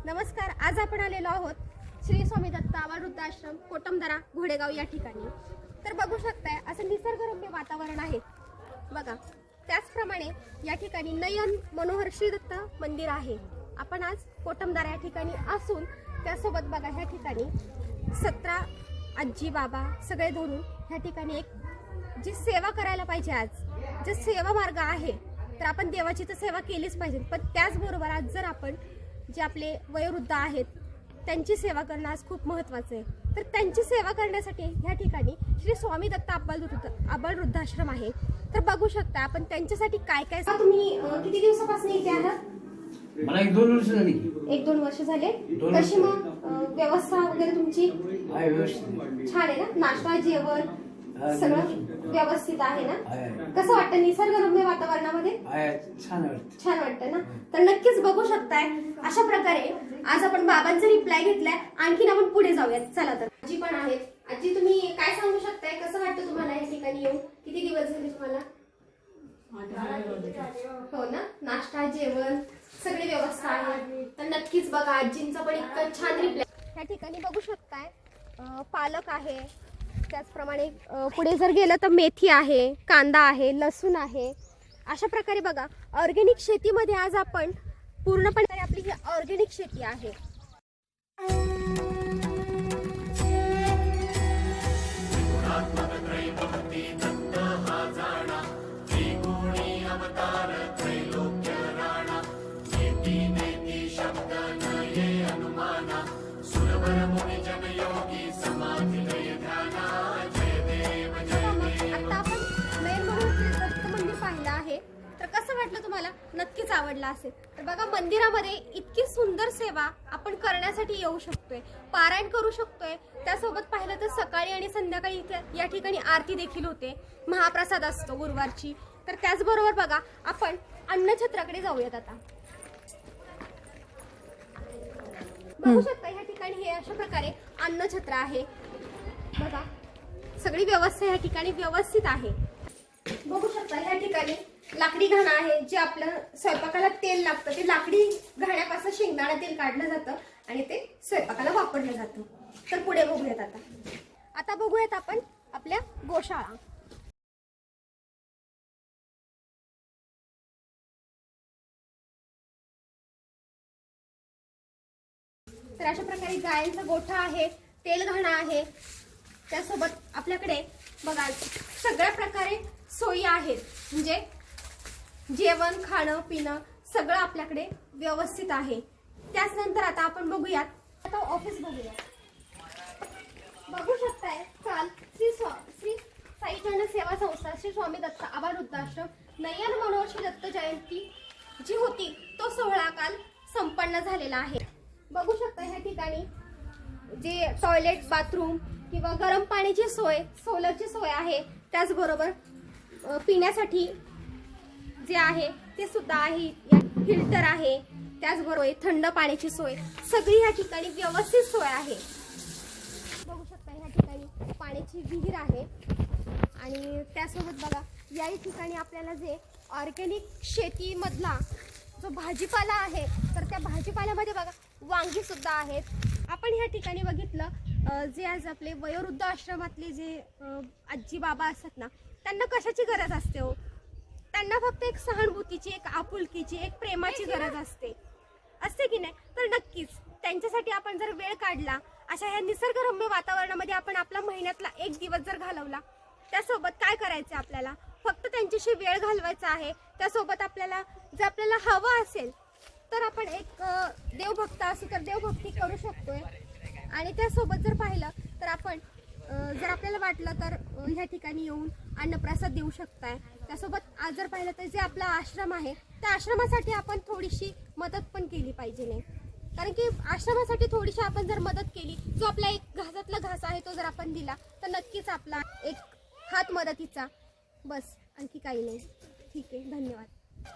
नमस्कार. आज आपण आलेलो आहोत श्री स्वामी दत्त आबाल वृद्धाश्रम कोटमदरा घोडेगाव या ठिकाणी. तर बघू शकताय असं निसर्गरम्य वातावरण आहे बघा. त्याचप्रमाणे या ठिकाणी नयन मनोहर श्री दत्त मंदिर आहे. आपण आज कोटमदरा या ठिकाणी असून त्यासोबत बघा ह्या ठिकाणी 17 आजी बाबा सगळे धरून ह्या ठिकाणी एक जी सेवा करायला पाहिजे, आज जे सेवा मार्ग आहे तर आपण देवाची तर सेवा केलीच पाहिजे, पण त्याचबरोबर आज जर आपण जे आपले वयोवृद्ध आहेत त्यांची सेवा करणं आज खूप महत्त्वाचं आहे. तर त्यांची सेवा करण्यासाठी ह्या ठिकाणी श्री स्वामी दत्त आबाल वृद्धाश्रम आहे. तर बघू शकता आपण त्यांच्यासाठी काय काय. तुम्ही किती दिवसापासून इथे आहात? मला 1-2 वर्ष झाली. 1-2 वर्ष झाले. कशी मग व्यवस्था वगैरे तुमची? आहे व्यवस्थित. छान आहे ना? नाश्ता जेवण सगळं व्यवस्थित आहे ना? आहे. कसं वाटतं निसर्गरम्य वातावरणामध्ये? छान वाटतं. छान वाटतं ना? तर नक्कीच बघू शकताय अशा प्रकारे आज आपण बाबांचा रिप्लाय घेतलाय. आणखीन आपण पुढे जाऊयात. चला तर आजी पण आहेत. आजी तुम्ही काय सांगू शकताय, कसं वाटतं तुम्हाला या ठिकाणी येऊन? किती दिवस झाले तुम्हाला? हो ना? नाश्ता जेवण सगळी व्यवस्था आहे. तर नक्कीच बघा आजींचा पण इतकं छान रिप्लाय या ठिकाणी बघू शकताय. पालक आहे, त्याचप्रमाणे पुढे जर गेलं तर मेथी आहे, कांदा आहे, लसूण आहे. अशा प्रकारे बघा ऑर्गॅनिक शेतीमध्ये आज आपण पूर्णपणे आपली ही ऑर्गॅनिक शेती आहे. तर कसं वाटलं तुम्हाला? नक्कीच आवडलं असेल. तर बघा मंदिरामध्ये इतकी सुंदर सेवा आपण करण्यासाठी येऊ शकतोय, पारायण करू शकतोय. त्यासोबत पाहिलं तर सकाळी आणि संध्याकाळी इथे या ठिकाणी आरती देखील होते, महाप्रसाद असतो गुरुवारची. तर त्याचबरोबर बघा आपण अन्नछत्राकडे जाऊयात आता. बघू शकता ह्या ठिकाणी हे अशा प्रकारे अन्नछत्र आहे बघा. सगळी व्यवस्था ह्या ठिकाणी व्यवस्थित आहे. बघू शकता ह्या ठिकाणी लाकडी घाणा आहे, जे आपलं स्वयंपाकाला तेल लागतं ते लाकडी घाण्यापासून शेंगदाणा तेल काढलं जातं आणि ते स्वयंपाकाला वापरलं जातं. तर पुढे बघूयात आता बघूयात आपण आपल्या गोशाळा. तर अशा प्रकारे गायांचा गोठा आहे, तेल घाणा आहे. त्यासोबत आपल्याकडे बघा सगळ्या प्रकारे सोयी आहेत, म्हणजे जेवण खाणं पिणं सगळं आपल्याकडे व्यवस्थित आहे. त्याचनंतर आता आपण बघूयात आता ऑफिस बघूया. बघू शकताय काल श्री साई चरण सेवा संस्था श्री स्वामी दत्त आबाल वृद्धाश्रम नयन मनोहर श्री दत्त जयंती जी होती तो सोहळा काल संपन्न झालेला आहे. बघू शकता ह्या ठिकाणी जे टॉयलेट बाथरूम किंवा गरम पाण्याची सोय, सोलरची सोय आहे. त्याचबरोबर पिण्यासाठी जे आहे ते सुद्धा आहे, फिल्टर आहे. त्याचबरोबर थंड पाण्याची सोय सगळी ह्या ठिकाणी व्यवस्थित सोय आहे. बघू शकता ह्या ठिकाणी पाण्याची विहीर आहे. आणि त्यासोबत बघा या ठिकाणी आपल्याला जे ऑर्गॅनिक शेतीमधला जो भाजीपाला आहे तर त्या भाजीपाल्यामध्ये बघा वांगी सुद्धा आहेत. आपण ह्या ठिकाणी बघितलं जे आज आपले वयोवृद्ध आश्रमातले जे आजी बाबा असतात ना, त्यांना कशाची गरज असते हो? त्यांना फक्त एक सहानुभूतीची, एक आपुलकीची, एक प्रेमाची गरज असते की नाही? तर नक्कीच त्यांच्यासाठी आपण जर वेळ काढला, अशा ह्या निसर्गरम्य वातावरणामध्ये आपण आपला महिन्यातला 1 दिवस जर घालवला, त्यासोबत काय करायचं आपल्याला? फक्त त्यांच्याशी वेळ घालवायचा आहे. त्यासोबत आपल्याला जर आपल्याला हवं असेल तर आपण एक देवभक्त असू तर देवभक्ती करू शकतोय. आणि त्यासोबत जर पाहिलं तर आपण जर आपल्याला वाटलं तर ह्या ठिकाणी येऊन अन्नप्रसाद देऊ शकताय. त्यासोबत आज जर पाहिलं तर जे आपला आश्रम आहे त्या आश्रमासाठी आपण थोडीशी मदत पण केली पाहिजे नाही, कारण की आश्रमासाठी थोडीशी आपण जर मदत केली, जो आपला एक घासातला घास आहे तो जर आपण दिला तर नक्कीच आपला एक हात मदतीचा, बस आणखी काही नाही. ठीक आहे, धन्यवाद.